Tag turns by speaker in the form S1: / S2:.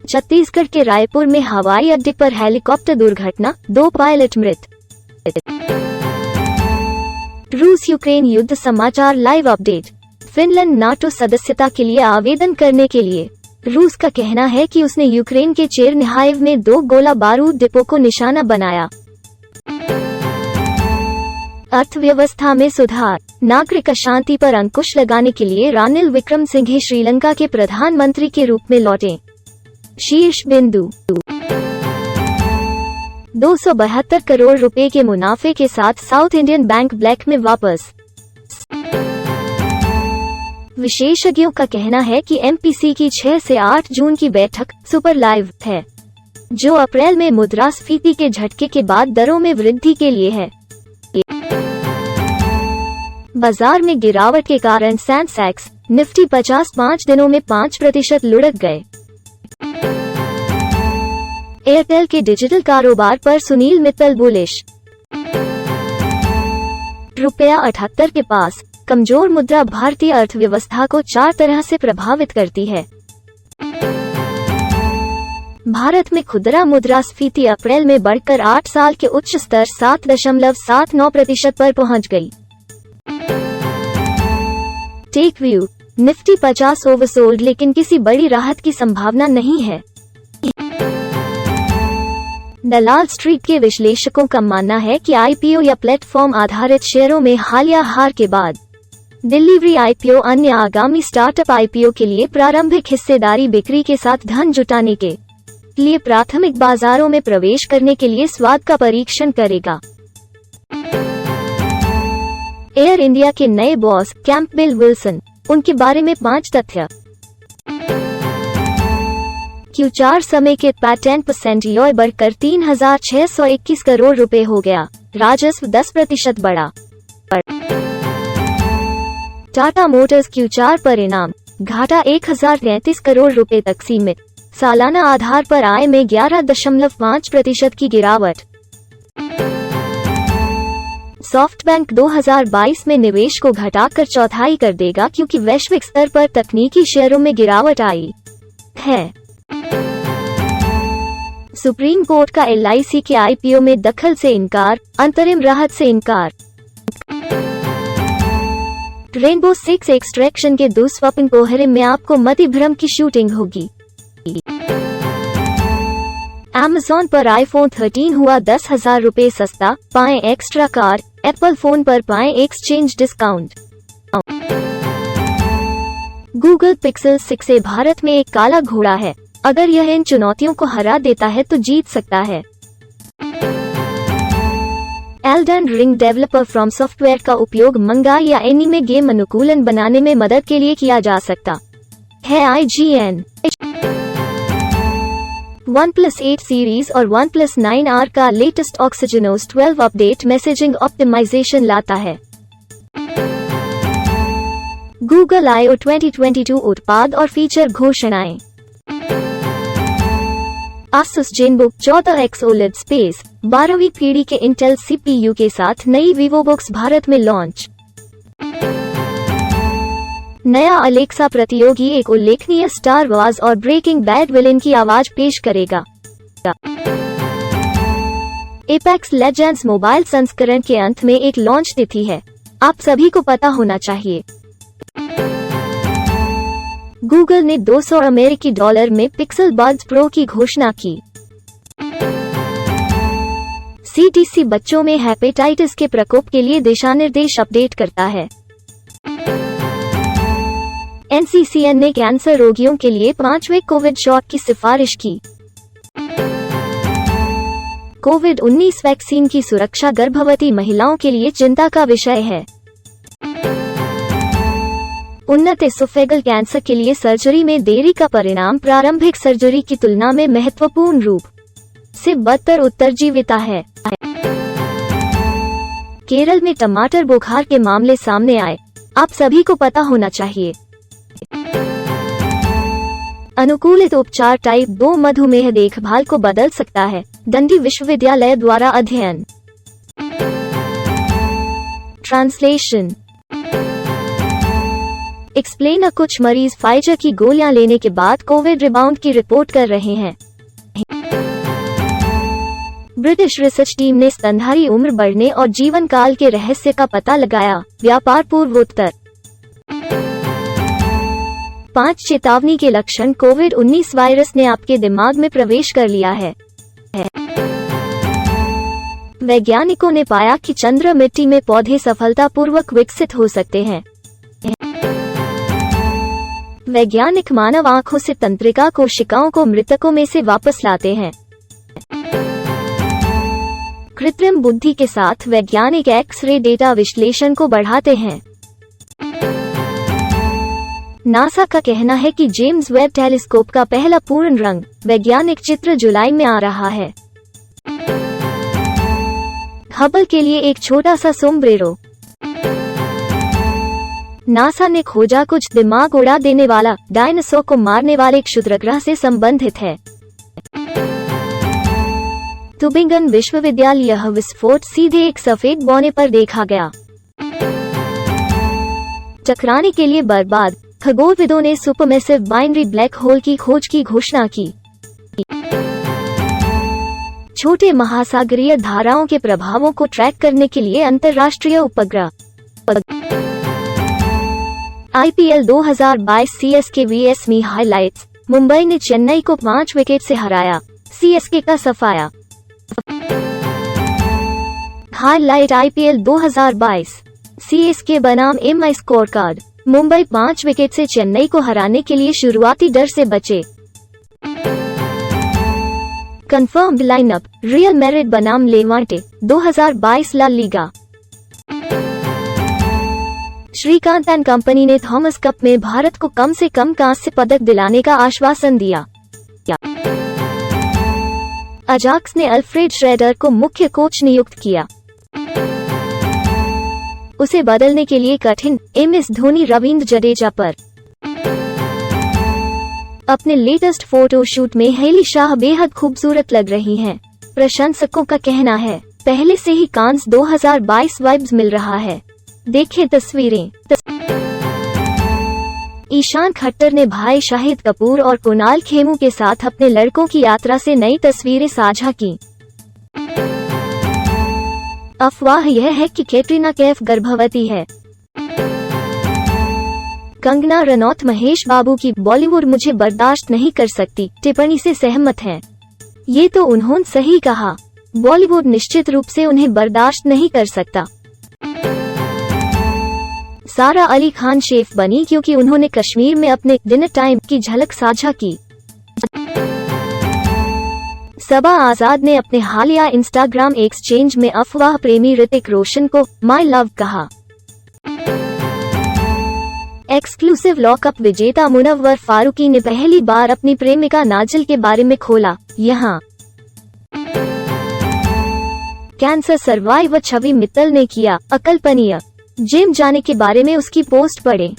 S1: छत्तीसगढ़ के रायपुर में हवाई अड्डे पर हेलीकॉप्टर दुर्घटना, 2 पायलट मृत। रूस यूक्रेन युद्ध समाचार लाइव अपडेट। फिनलैंड नाटो सदस्यता के लिए आवेदन करने के लिए। रूस का कहना है कि उसने यूक्रेन के चेरनिहाइव में 2 गोला बारूद डिपो को निशाना बनाया। अर्थव्यवस्था में सुधार, नागरिक अशांति पर अंकुश लगाने के लिए रानिल विक्रमसिंघे श्रीलंका के प्रधानमंत्री के रूप में लौटे। शीर्ष बिंदु 272 करोड़ रुपए के मुनाफे के साथ साउथ इंडियन बैंक ब्लैक में वापस। विशेषज्ञों का कहना है कि एमपीसी की 6 से 8 जून की बैठक सुपर लाइव है, जो अप्रैल में मुद्रास्फीति के झटके के बाद दरों में वृद्धि के लिए है। बाजार में गिरावट के कारण सेंसेक्स, निफ्टी 50 5 दिनों में 5% लुढ़क गए। एयरटेल के डिजिटल कारोबार पर सुनील मित्तल बुलिश। रुपया 78 के पास, कमजोर मुद्रा भारतीय अर्थव्यवस्था को 4 तरह से प्रभावित करती है। भारत में खुदरा मुद्रास्फीति अप्रैल में बढ़कर 8 साल के उच्च स्तर 7.79% पर पहुंच गई। टेक व्यू, निफ्टी 50 ओवरसोल्ड लेकिन किसी बड़ी राहत की संभावना नहीं है। दलाल स्ट्रीट के विश्लेषकों का मानना है कि आईपीओ या प्लेटफॉर्म आधारित शेयरों में हालिया हार के बाद डिलीवरी आईपीओ अन्य आगामी स्टार्टअप आईपीओ के लिए प्रारंभिक हिस्सेदारी बिक्री के साथ धन जुटाने के लिए प्राथमिक बाजारों में प्रवेश करने के लिए स्वाद का परीक्षण करेगा। एयर इंडिया के नए बॉस कैंपबेल विल्सन, उनके बारे में 5 तथ्य। Q4 समय के 10% योय बढ़कर 3,621 करोड़ रुपए हो गया, राजस्व 10% बढ़ा। टाटा मोटर्स Q4 परिणाम, घाटा 1,033 करोड़ रुपए तक सीमित, सालाना आधार पर आय में 11.5% की गिरावट। सॉफ्टबैंक 2022 में निवेश को घटाकर 1/4 कर देगा क्योंकि वैश्विक स्तर पर तकनीकी शेयरों में गिरावट आई है। सुप्रीम कोर्ट का LIC के आईपीओ में दखल से इनकार, अंतरिम राहत से इनकार। रेनबो 6 एक्सट्रैक्शन के दुस्वप्न कोहरे में आपको मति भ्रम की शूटिंग होगी। Amazon पर iPhone 13 हुआ 10,000 रुपए सस्ता, पाएं एक्स्ट्रा कार। एप्पल फोन पर पाएं exchange discount. Google Pixel 6a Bharat में एक काला घोड़ा है, अगर यह इन चुनौतियों को हरा देता है तो जीत सकता है। Elden ring developer from software का उपयोग मंगा या एनीमे गेम अनुकूलन बनाने में मदद के लिए किया जा सकता है। IGN OnePlus 8 सीरीज और OnePlus 9R का latest Oxygenos 12 update messaging optimisation लाता है। Google I/O 2022 उत्पाद और फीचर घोषणाएं। Asus ZenBook 14X OLED space, 12वीं पीढ़ी के इंटेल CPU के साथ नई VivoBox भारत में लॉन्च। नया अलेक्सा प्रतियोगी एक उल्लेखनीय स्टार वार्स और ब्रेकिंग बैड विलेन की आवाज पेश करेगा। एपेक्स लेजेंड्स मोबाइल संस्करण के अंत में एक लॉन्च तिथि है, आप सभी को पता होना चाहिए। गूगल ने $200 में पिक्सल बड्स प्रो की घोषणा की। CDC बच्चों में हेपेटाइटिस के प्रकोप के लिए दिशानिर्देश अपडेट करता है। NCCN ने कैंसर रोगियों के लिए 5वें कोविड शॉट की सिफारिश की। कोविड-19 वैक्सीन की सुरक्षा गर्भवती महिलाओं के लिए चिंता का विषय है। उन्नत एसोफेगल कैंसर के लिए सर्जरी में देरी का परिणाम प्रारंभिक सर्जरी की तुलना में महत्वपूर्ण रूप से बदतर उत्तरजीविता है। केरल में टमाटर बुखार के मामले सामने आए, आप सभी को पता होना चाहिए। अनुकूलित उपचार टाइप 2 मधुमेह देखभाल को बदल सकता है, दंडी विश्वविद्यालय द्वारा अध्ययन। Translation explain. कुछ मरीज फाइजर की गोलियां लेने के बाद कोविड रिबाउंड की रिपोर्ट कर रहे हैं। ब्रिटिश रिसर्च टीम ने स्तनधारी उम्र बढ़ने और जीवन काल के रहस्य का पता लगाया। व्यापार पूर्वोत्तर। 5 चेतावनी के लक्षण। कोविड-19 वायरस ने आपके दिमाग में प्रवेश कर लिया है। वैज्ञानिकों ने पाया कि चंद्र मिट्टी में पौधे सफलतापूर्वक विकसित हो सकते हैं। वैज्ञानिक मानव आंखों से तंत्रिका कोशिकाओं को मृतकों में से वापस लाते हैं। कृत्रिम बुद्धि के साथ वैज्ञानिक एक्स-रे डेटा विश्लेषण को बढ़ाते हैं। नासा का कहना है कि जेम्स वेब टेलीस्कोप का पहला पूर्ण रंग वैज्ञानिक चित्र जुलाई में आ रहा है। हबल के लिए एक छोटा सा सोमब्रेरो। नासा ने खोजा कुछ दिमाग उड़ा देने वाला डायनासोर को मारने वाले क्षुद्रग्रह से संबंधित है। तुबिंगन विश्वविद्यालय। यह विस्फोट सीधे एक सफेद बौने पर देखा गया। टकराने के लिए बर्बाद। खगोलविदों ने सुपरमैसिव बाइनरी ब्लैक होल की खोज की घोषणा की। छोटे महासागरीय धाराओं के प्रभावों को ट्रैक करने के लिए अंतर्राष्ट्रीय उपग्रह। आईपीएल 2022 सीएसके वीएस मी हाइलाइट्स। मुंबई ने चेन्नई को 5 विकेट से हराया। सीएसके का सफाया। हाइलाइट आईपीएल 2022 सीएसके बनाम MI score card. Mumbai 5 wicket से चेन्नई को हराने के लिए शुरुआती डर से बचे। Confirmed lineup. रियल मैड्रिड बनाम Levante 2022 La Liga. Srikanth and company ने थॉमस कप में भारत को कम से कम कांस्य पदक दिलाने का आश्वासन दिया। अजाक्स ने अल्फ्रेड श्रेडर को मुख्य कोच नियुक्त किया। उसे बदलने के लिए कठिन। एमएस धोनी रविंद्र जडेजा पर। अपने लेटेस्ट फोटोशूट में हेली शाह बेहद खूबसूरत लग रही हैं। प्रशंसकों का कहना है पहले से ही कांस 2022 वाइब्स मिल रहा है। देखें तस्वीरें। ईशान खट्टर ने भाई शाहिद कपूर और कुणाल खेमू के साथ अपने लड़कों की यात्रा से नई तस्वीरें साझा की। अफवाह यह है कि कैटरीना कैफ गर्भवती है। कंगना रनौत महेश बाबू की बॉलीवुड मुझे बर्दाश्त नहीं कर सकती टिप्पणी से सहमत हैं। ये तो उन्होंने सही कहा। बॉलीवुड निश्चित रूप से उन्हें बर्दाश्त नहीं कर सकता। सारा अली खान शेफ बनी क्योंकि उन्होंने कश्मीर में अपने डिनर टाइम की झलक साझा की। सबा आजाद ने अपने हालिया इंस्टाग्राम एक्सचेंज में अफवाह प्रेमी ऋतिक रोशन को माय लव कहा। एक्सक्लूसिव लॉकअप विजेता मुनव्वर फारूकी ने पहली बार अपनी प्रेमिका नाजिल के बारे में खोला। यहाँ कैंसर सर्वाइवर छवि मित्तल ने किया अकल्पनीय। जिम जाने के बारे में उसकी पोस्ट पढ़ें।